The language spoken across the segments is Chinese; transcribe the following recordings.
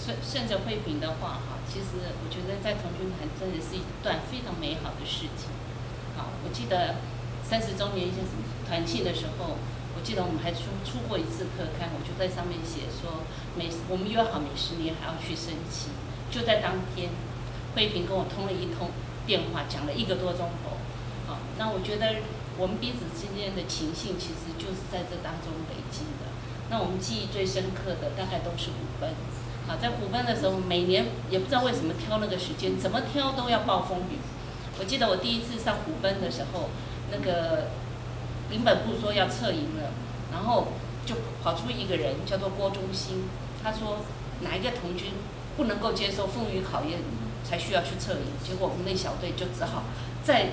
顺着慧萍的话哈，其实我觉得在童军团真的是一段非常美好的事情。好，我记得30周年团庆的时候，我记得我们还出过一次特刊，我就在上面写说，我们约好每10年还要去升旗。就在当天，慧萍跟我通了一通电话，讲了1个多钟头。好，那我觉得我们彼此之间的情性，其实就是在这当中累积的。那我们记忆最深刻的，大概都是虎奔。好，在虎奔的时候，每年也不知道为什么挑那个时间，怎么挑都要暴风雨。我记得我第一次上虎奔的时候，那个林本部说要撤营了，然后就跑出一个人叫做郭忠兴，他说哪一个童军不能够接受风雨考验，才需要去撤营。结果我们那小队就只好在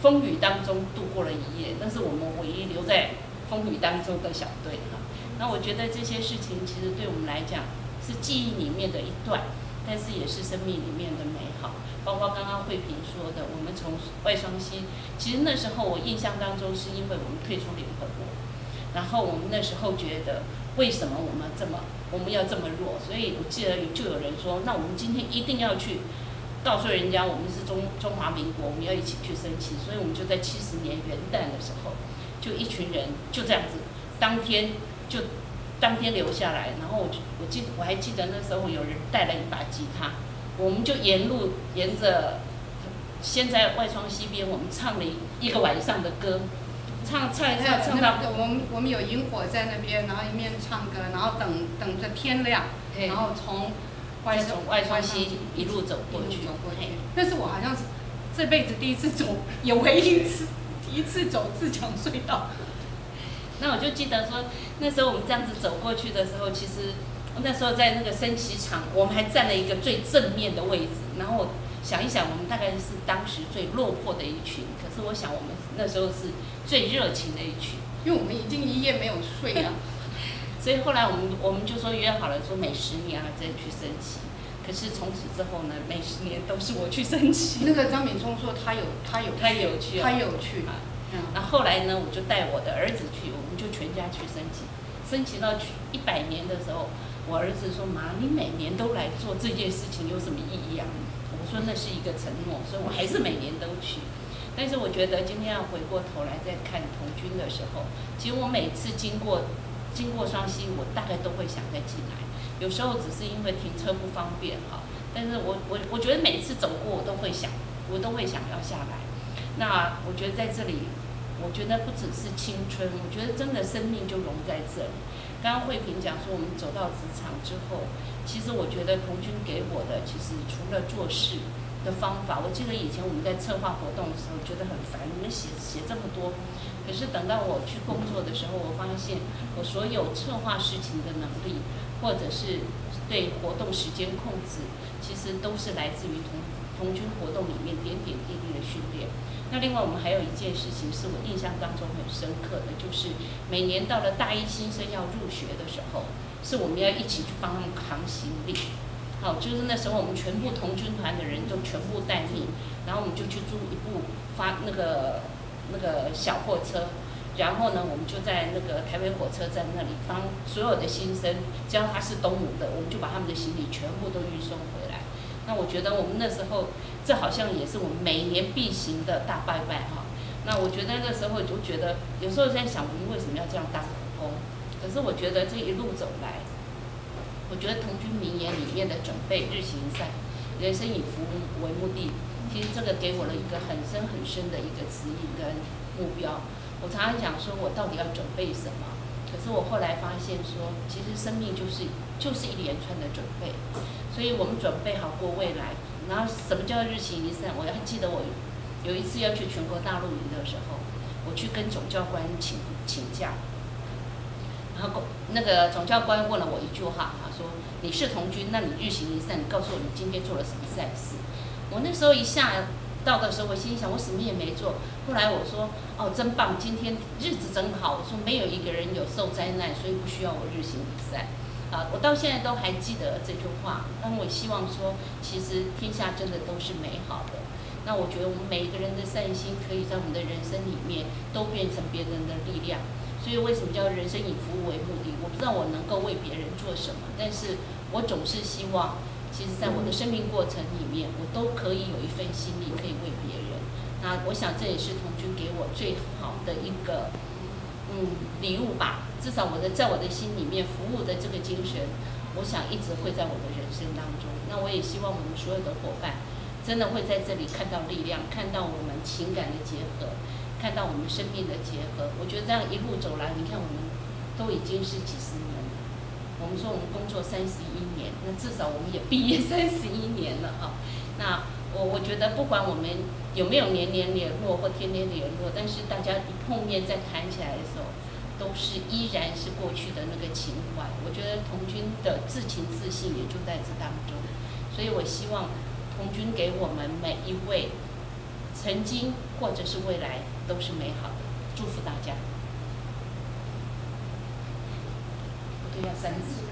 风雨当中度过了1夜，那是我们唯一留在风雨当中的小队哈。那我觉得这些事情其实对我们来讲是记忆里面的一段，但是也是生命里面的美好。包括刚刚慧萍说的，我们从外双溪，其实那时候我印象当中是因为我们退出联合国，然后我们那时候觉得为什么我们要这么弱，所以我记得就有人说，那我们今天一定要去告诉人家我们是中华民国，我们要一起去升旗。所以我们就在70年元旦的时候，就一群人就这样子，当天留下来。然后我还记得那时候有人带了一把吉他，我们就沿着先在外双溪边，我们唱了一个晚上的歌，唱到我们有萤火在那边，然后一面唱歌，然后等着天亮，然后从外双溪一路走过去。那是我好像是这辈子第一次走，也唯一第一次走自强隧道。那我就记得说，那时候我们这样子走过去的时候，其实那时候在那个升旗场，我们还站了一个最正面的位置。然后我想一想，我们大概是当时最落魄的一群，可是我想我们那时候是最热情的一群，因为我们已经1夜没有睡啊。所以后来我们就说约好了，说每10年再去升旗。可是从此之后呢，每10年都是我去升旗。那个张敏聪说他有去。那后来呢，我就带我的儿子去，我们就全家去升旗。升旗到100年的时候，我儿子说：“妈，你每年都来做这件事情有什么意义啊？”我说：“那是一个承诺，所以我还是每年都去。”但是我觉得今天要回过头来再看童军的时候，其实我每次经过双溪，我大概都会想再进来。有时候只是因为停车不方便哈，但是我觉得每次走过我都会想要下来。那我觉得在这里，我觉得不只是青春，我觉得真的生命就融在这里。刚刚慧萍讲说，我们走到职场之后，其实我觉得童军给我的，其实除了做事的方法，我记得以前我们在策划活动的时候觉得很烦，你们写这么多。可是等到我去工作的时候，我发现我所有策划事情的能力，或者是对活动时间控制，其实都是来自于童军活动里面点点滴滴的训练。那另外我们还有一件事情是我印象当中很深刻的，就是每年到了大一新生要入学的时候，是我们要一起去帮他们扛行李。好，就是那时候我们全部童军团的人都全部待命，然后我们就去租一部那个小货车，然后呢，我们就在那个台北火车站那里帮所有的新生，只要他是东吴的，我们就把他们的行李全部都运送回来。那我觉得我们那时候，这好像也是我们每年必行的大拜拜哈。那我觉得那时候就觉得，有时候在想我们为什么要这样当苦工？可是我觉得这一路走来，我觉得童军名言里面的准备、日行一善、人生以服务为目的，其实这个给我了一个很深很深的一个指引跟目标。我常常讲说，我到底要准备什么？可是我后来发现说，其实生命就是一连串的准备。所以我们准备好过未来。然后什么叫日行一善？我还记得我有一次要去全国大陆营的时候，我去跟总教官请假，然后那个总教官问了我一句话，他说：“你是童军，那你日行一善，你告诉我你今天做了什么善事？”我那时候一下到的时候，我心想我什么也没做。后来我说：“哦，真棒，今天日子真好。”我说没有一个人有受灾难，所以不需要我日行一善。我到现在都还记得这句话。但我希望说，其实天下真的都是美好的。那我觉得我们每一个人的善心，可以在我们的人生里面都变成别人的力量。所以为什么叫人生以服务为目的？我不知道我能够为别人做什么，但是我总是希望，其实在我的生命过程里面，我都可以有一份心力可以为别人。那我想这也是童军给我最好的一个礼物吧。至少在我的心里面，服务的这个精神，我想一直会在我的人生当中。那我也希望我们所有的伙伴，真的会在这里看到力量，看到我们情感的结合，看到我们生命的结合。我觉得这样一路走来，你看我们都已经是几十年了。我们说我们工作31年，那至少我们也毕业31年了啊。那我觉得不管我们有没有年年联络或天天联络，但是大家一碰面再谈起来的时候，都是依然是过去的那个情怀。我觉得童军的自情自信也就在这当中，所以我希望童军给我们每一位曾经或者是未来都是美好的，祝福大家。不对，要3字，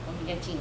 我们应该敬礼。